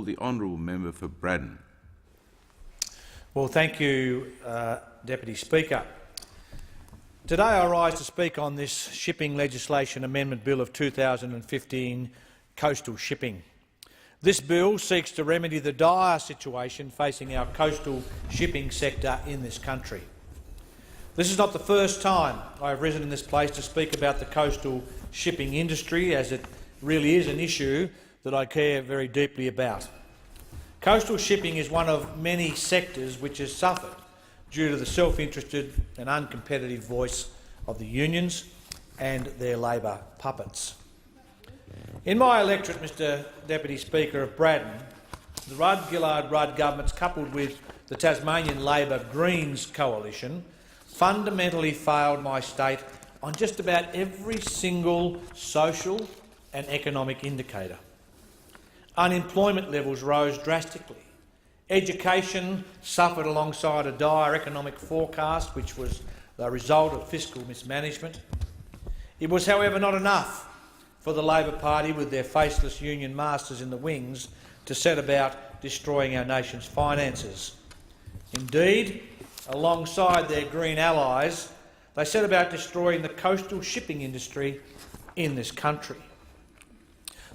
the honourable member for Braddon. Well, thank you, Deputy Speaker. Today I rise to speak on this Shipping Legislation Amendment Bill of 2015, coastal shipping. This bill seeks to remedy the dire situation facing our coastal shipping sector in this country. This is not the first time I have risen in this place to speak about the coastal shipping industry, as it really is an issue that I care very deeply about. Coastal shipping is one of many sectors which has suffered due to the self-interested and uncompetitive voice of the unions and their Labor puppets. In my electorate, Mr Deputy Speaker, of Braddon, the Rudd-Gillard-Rudd governments, coupled with the Tasmanian Labor Greens coalition, fundamentally failed my state on just about every single social and economic indicator. Unemployment levels rose drastically. Education suffered alongside a dire economic forecast, which was the result of fiscal mismanagement. It was, however, not enough for the Labor Party, with their faceless union masters in the wings, to set about destroying our nation's finances. Indeed, alongside their Green allies, they set about destroying the coastal shipping industry in this country.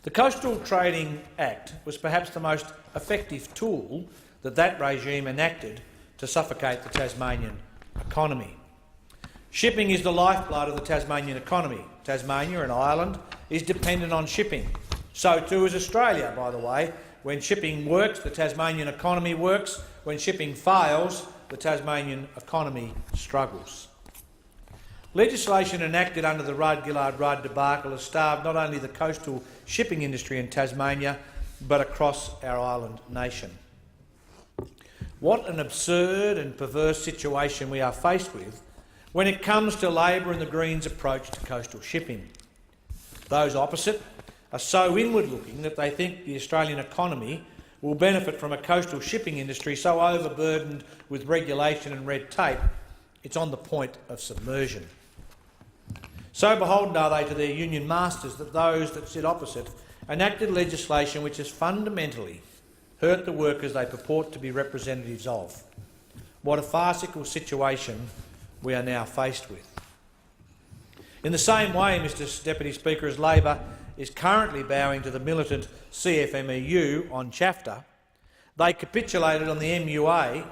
The Coastal Trading Act was perhaps the most effective tool that regime enacted to suffocate the Tasmanian economy. Shipping is the lifeblood of the Tasmanian economy. Tasmania, an island, is dependent on shipping. So too is Australia, by the way. When shipping works, the Tasmanian economy works. When shipping fails, the Tasmanian economy struggles. Legislation enacted under the Rudd-Gillard-Rudd debacle has starved not only the coastal shipping industry in Tasmania, but across our island nation. What an absurd and perverse situation we are faced with when it comes to Labor and the Greens' approach to coastal shipping. Those opposite are so inward-looking that they think the Australian economy will benefit from a coastal shipping industry so overburdened with regulation and red tape it's on the point of submersion. So beholden are they to their union masters that those that sit opposite enacted legislation which has fundamentally hurt the workers they purport to be representatives of. What a farcical situation we are now faced with. In the same way, Mr Deputy Speaker, as Labor is currently bowing to the militant CFMEU on chafter, they capitulated on the MUA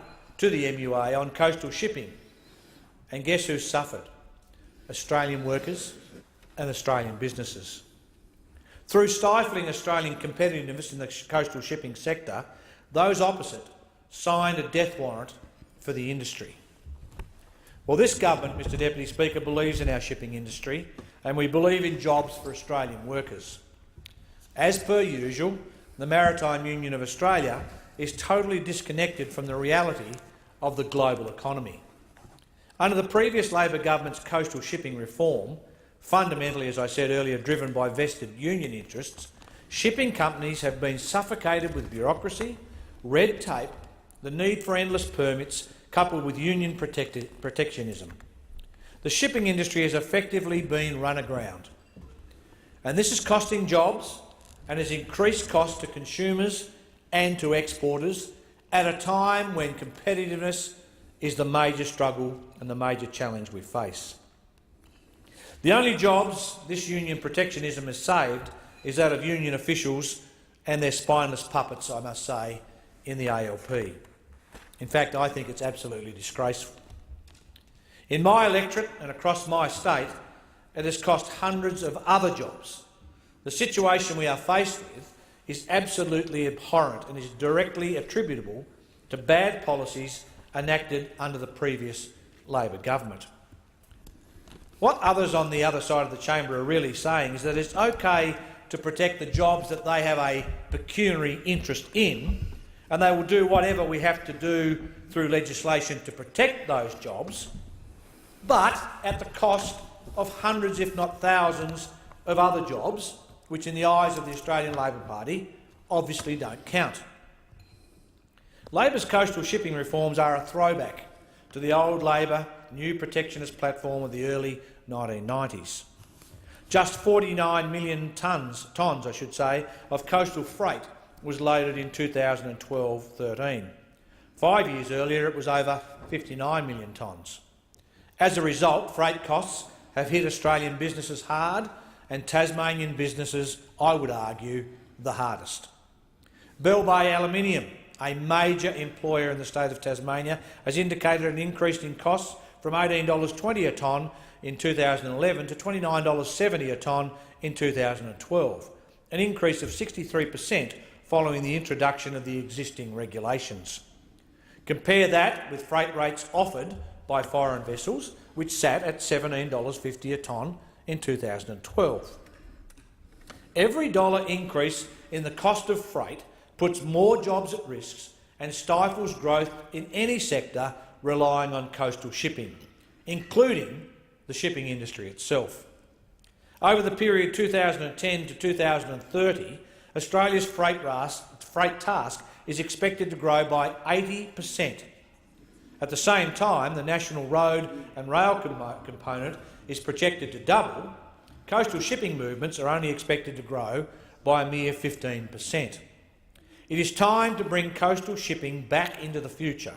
on coastal shipping. And guess who suffered? Australian workers and Australian businesses. Through stifling Australian competitiveness in the coastal shipping sector, those opposite signed a death warrant for the industry. Well, this government, Mr Deputy Speaker, believes in our shipping industry, and we believe in jobs for Australian workers. As per usual, the Maritime Union of Australia is totally disconnected from the reality of the global economy. Under the previous Labor government's coastal shipping reform, fundamentally, as I said earlier, driven by vested union interests, shipping companies have been suffocated with bureaucracy, red tape, the need for endless permits, coupled with union protectionism. The shipping industry has effectively been run aground, and this is costing jobs and has increased costs to consumers and to exporters at a time when competitiveness is the major struggle and the major challenge we face. The only jobs this union protectionism has saved is that of union officials and their spineless puppets, I must say, in the ALP. In fact, I think it's absolutely disgraceful. In my electorate and across my state, it has cost hundreds of other jobs. The situation we are faced with is absolutely abhorrent and is directly attributable to bad policies enacted under the previous Labor government. What others on the other side of the chamber are really saying is that it's okay to protect the jobs that they have a pecuniary interest in, and they will do whatever we have to do through legislation to protect those jobs, but at the cost of hundreds, if not thousands, of other jobs, which in the eyes of the Australian Labor Party obviously don't count. Labor's coastal shipping reforms are a throwback to the old Labor new protectionist platform of the early 1990s. Just 49 million tonnes, of coastal freight was loaded in 2012-13. 5 years earlier, it was over 59 million tonnes. As a result, freight costs have hit Australian businesses hard and Tasmanian businesses, I would argue, the hardest. Bell Bay Aluminium, a major employer in the state of Tasmania, has indicated an increase in costs from $18.20 a tonne in 2011 to $29.70 a tonne in 2012, an increase of 63% following the introduction of the existing regulations. Compare that with freight rates offered by foreign vessels, which sat at $17.50 a tonne in 2012. Every dollar increase in the cost of freight puts more jobs at risk and stifles growth in any sector relying on coastal shipping, including the shipping industry itself. Over the period 2010 to 2030, Australia's freight task is expected to grow by 80%. At the same time, the national road and rail component is projected to double. Coastal shipping movements are only expected to grow by a mere 15%. It is time to bring coastal shipping back into the future.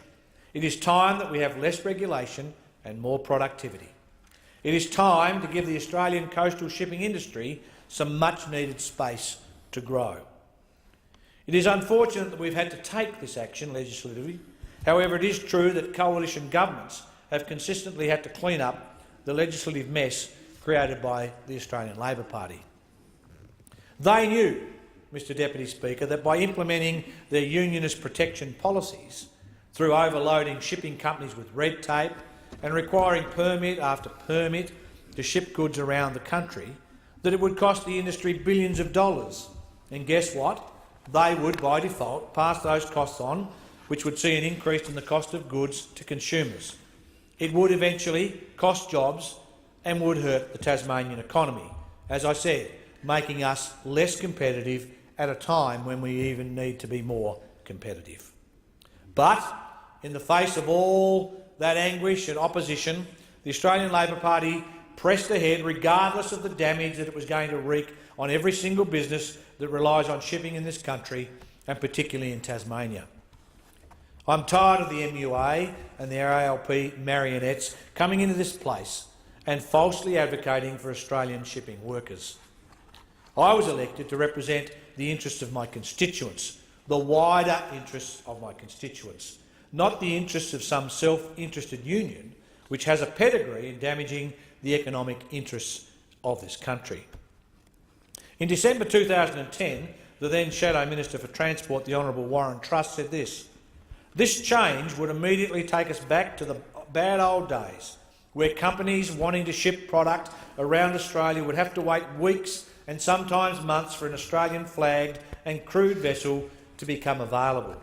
It is time that we have less regulation and more productivity. It is time to give the Australian coastal shipping industry some much-needed space to grow. It is unfortunate that we've had to take this action legislatively. However, it is true that coalition governments have consistently had to clean up the legislative mess created by the Australian Labor Party. They knew, Mr Deputy Speaker, that by implementing their unionist protection policies through overloading shipping companies with red tape and requiring permit after permit to ship goods around the country, that it would cost the industry billions of dollars. And guess what? They would, by default, pass those costs on, which would see an increase in the cost of goods to consumers. It would eventually cost jobs and would hurt the Tasmanian economy, as I said, making us less competitive at a time when we even need to be more competitive. But in the face of all that anguish and opposition, the Australian Labor Party pressed ahead regardless of the damage that it was going to wreak on every single business that relies on shipping in this country, and particularly in Tasmania. I'm tired of the MUA and the ALP marionettes coming into this place and falsely advocating for Australian shipping workers. I was elected to represent the interests of my constituents, the wider interests of my constituents, not the interests of some self-interested union which has a pedigree in damaging the economic interests of this country. In December 2010, the then Shadow Minister for Transport, the Honourable Warren Truss, said this: "This change would immediately take us back to the bad old days, where companies wanting to ship product around Australia would have to wait weeks and sometimes months for an Australian-flagged and crewed vessel to become available."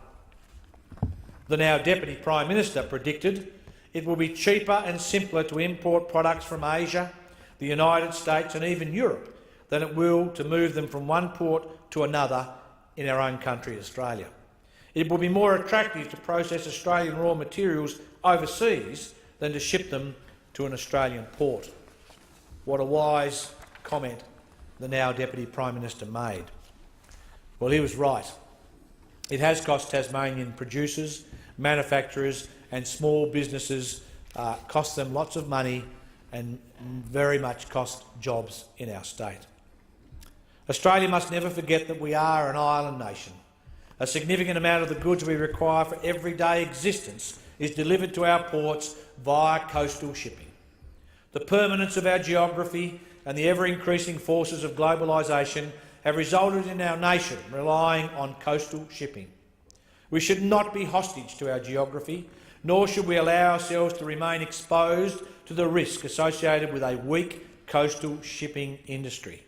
The now Deputy Prime Minister predicted it will be cheaper and simpler to import products from Asia, the United States and even Europe than it will to move them from one port to another in our own country, Australia. It will be more attractive to process Australian raw materials overseas than to ship them to an Australian port. What a wise comment the now Deputy Prime Minister made. Well, he was right. It has cost Tasmanian producers, manufacturers and small businesses, cost them lots of money and very much cost jobs in our state. Australia must never forget that we are an island nation. A significant amount of the goods we require for everyday existence is delivered to our ports via coastal shipping. The permanence of our geography and the ever-increasing forces of globalisation have resulted in our nation relying on coastal shipping. We should not be hostage to our geography, nor should we allow ourselves to remain exposed to the risk associated with a weak coastal shipping industry.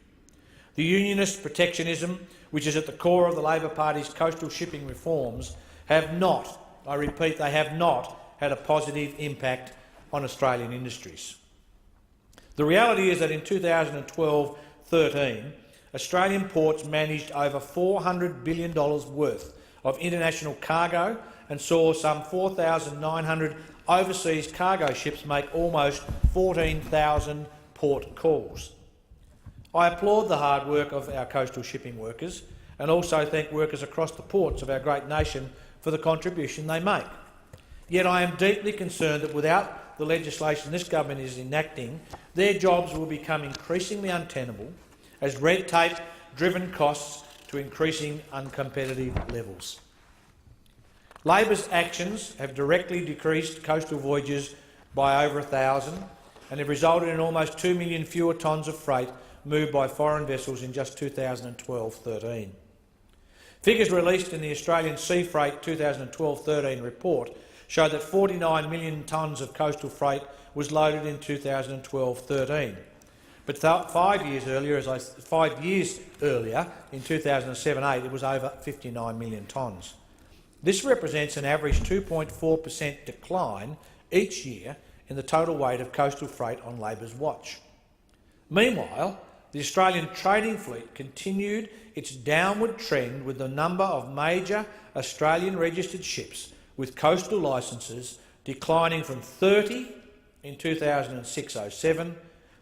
The unionist protectionism, which is at the core of the Labor Party's coastal shipping reforms, have not, I repeat, they have not had a positive impact on Australian industries. The reality is that in 2012-13, Australian ports managed over $400 billion worth of international cargo and saw some 4,900 overseas cargo ships make almost 14,000 port calls. I applaud the hard work of our coastal shipping workers and also thank workers across the ports of our great nation for the contribution they make. Yet I am deeply concerned that without the legislation this government is enacting, their jobs will become increasingly untenable as red tape-driven costs to increasing uncompetitive levels. Labor's actions have directly decreased coastal voyages by over 1,000 and have resulted in almost 2 million fewer tonnes of freight moved by foreign vessels in just 2012-13. Figures released in the Australian Sea Freight 2012-13 report show that 49 million tonnes of coastal freight was loaded in 2012-13. But 5 years earlier, in 2007-8, it was over 59 million tonnes. This represents an average 2.4% decline each year in the total weight of coastal freight on Labor's watch. Meanwhile, the Australian trading fleet continued its downward trend, with the number of major Australian registered ships with coastal licences declining from 30 in 2006-07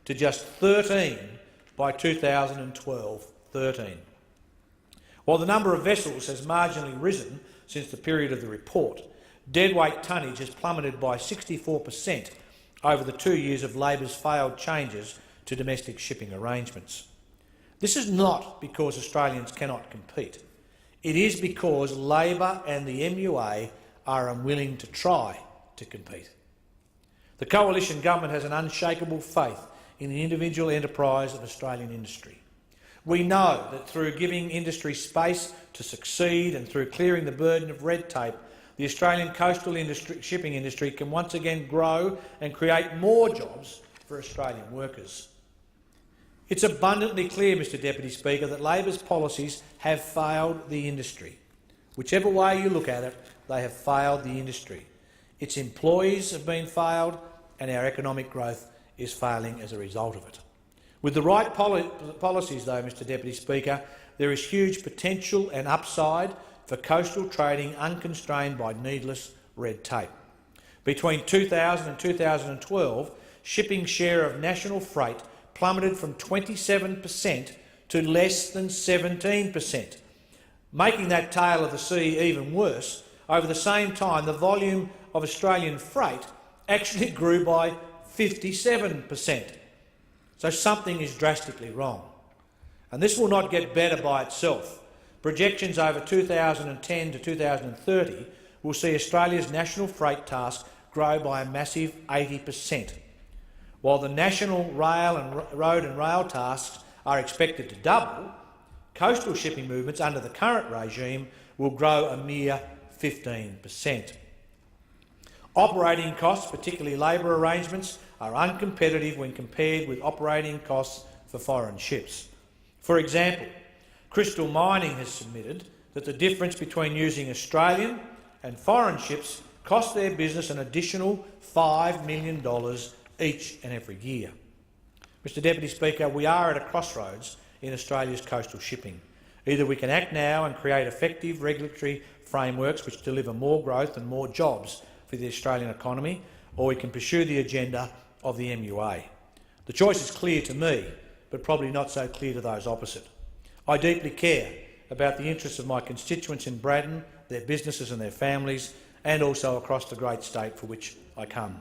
to just 13 by 2012-13. While the number of vessels has marginally risen since the period of the report, deadweight tonnage has plummeted by 64% over the 2 years of Labor's failed changes to domestic shipping arrangements. This is not because Australians cannot compete. It is because Labor and the MUA are unwilling to try to compete. The coalition government has an unshakable faith in the individual enterprise of Australian industry. We know that through giving industry space to succeed and through clearing the burden of red tape, the Australian coastal shipping industry can once again grow and create more jobs for Australian workers. It's abundantly clear, Mr Deputy Speaker, that Labor's policies have failed the industry. Whichever way you look at it, they have failed the industry. Its employees have been failed, and our economic growth is failing as a result of it. With the right policies, though, Mr Deputy Speaker, there is huge potential and upside for coastal trading unconstrained by needless red tape. Between 2000 and 2012, shipping share of national freight plummeted from 27% to less than 17%. Making that tale of the sea even worse, over the same time the volume of Australian freight actually grew by 57%. So something is drastically wrong. And this will not get better by itself. Projections over 2010 to 2030 will see Australia's national freight task grow by a massive 80%. While the national road and rail tasks are expected to double, coastal shipping movements under the current regime will grow a mere 15%. Operating costs, particularly labour arrangements, are uncompetitive when compared with operating costs for foreign ships. For example, Crystal Mining has submitted that the difference between using Australian and foreign ships costs their business an additional $5 million each and every year. Mr Deputy Speaker, we are at a crossroads in Australia's coastal shipping. Either we can act now and create effective regulatory frameworks which deliver more growth and more jobs for the Australian economy, or we can pursue the agenda of the MUA. The choice is clear to me, but probably not so clear to those opposite. I deeply care about the interests of my constituents in Braddon, their businesses and their families, and also across the great state for which I come.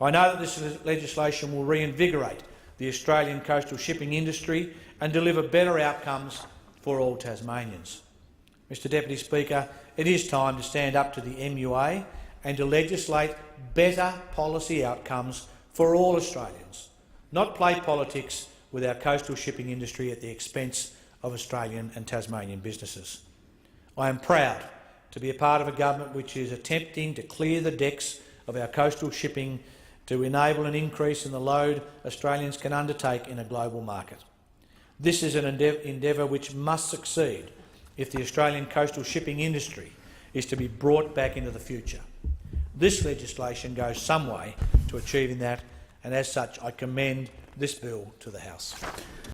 I know that this legislation will reinvigorate the Australian coastal shipping industry and deliver better outcomes for all Tasmanians. Mr Deputy Speaker, it is time to stand up to the MUA and to legislate better policy outcomes for all Australians, not play politics with our coastal shipping industry at the expense of Australian and Tasmanian businesses. I am proud to be a part of a government which is attempting to clear the decks of our coastal shipping to enable an increase in the load Australians can undertake in a global market. This is an endeavour which must succeed if the Australian coastal shipping industry is to be brought back into the future. This legislation goes some way to achieving that, and as such I commend this bill to the House.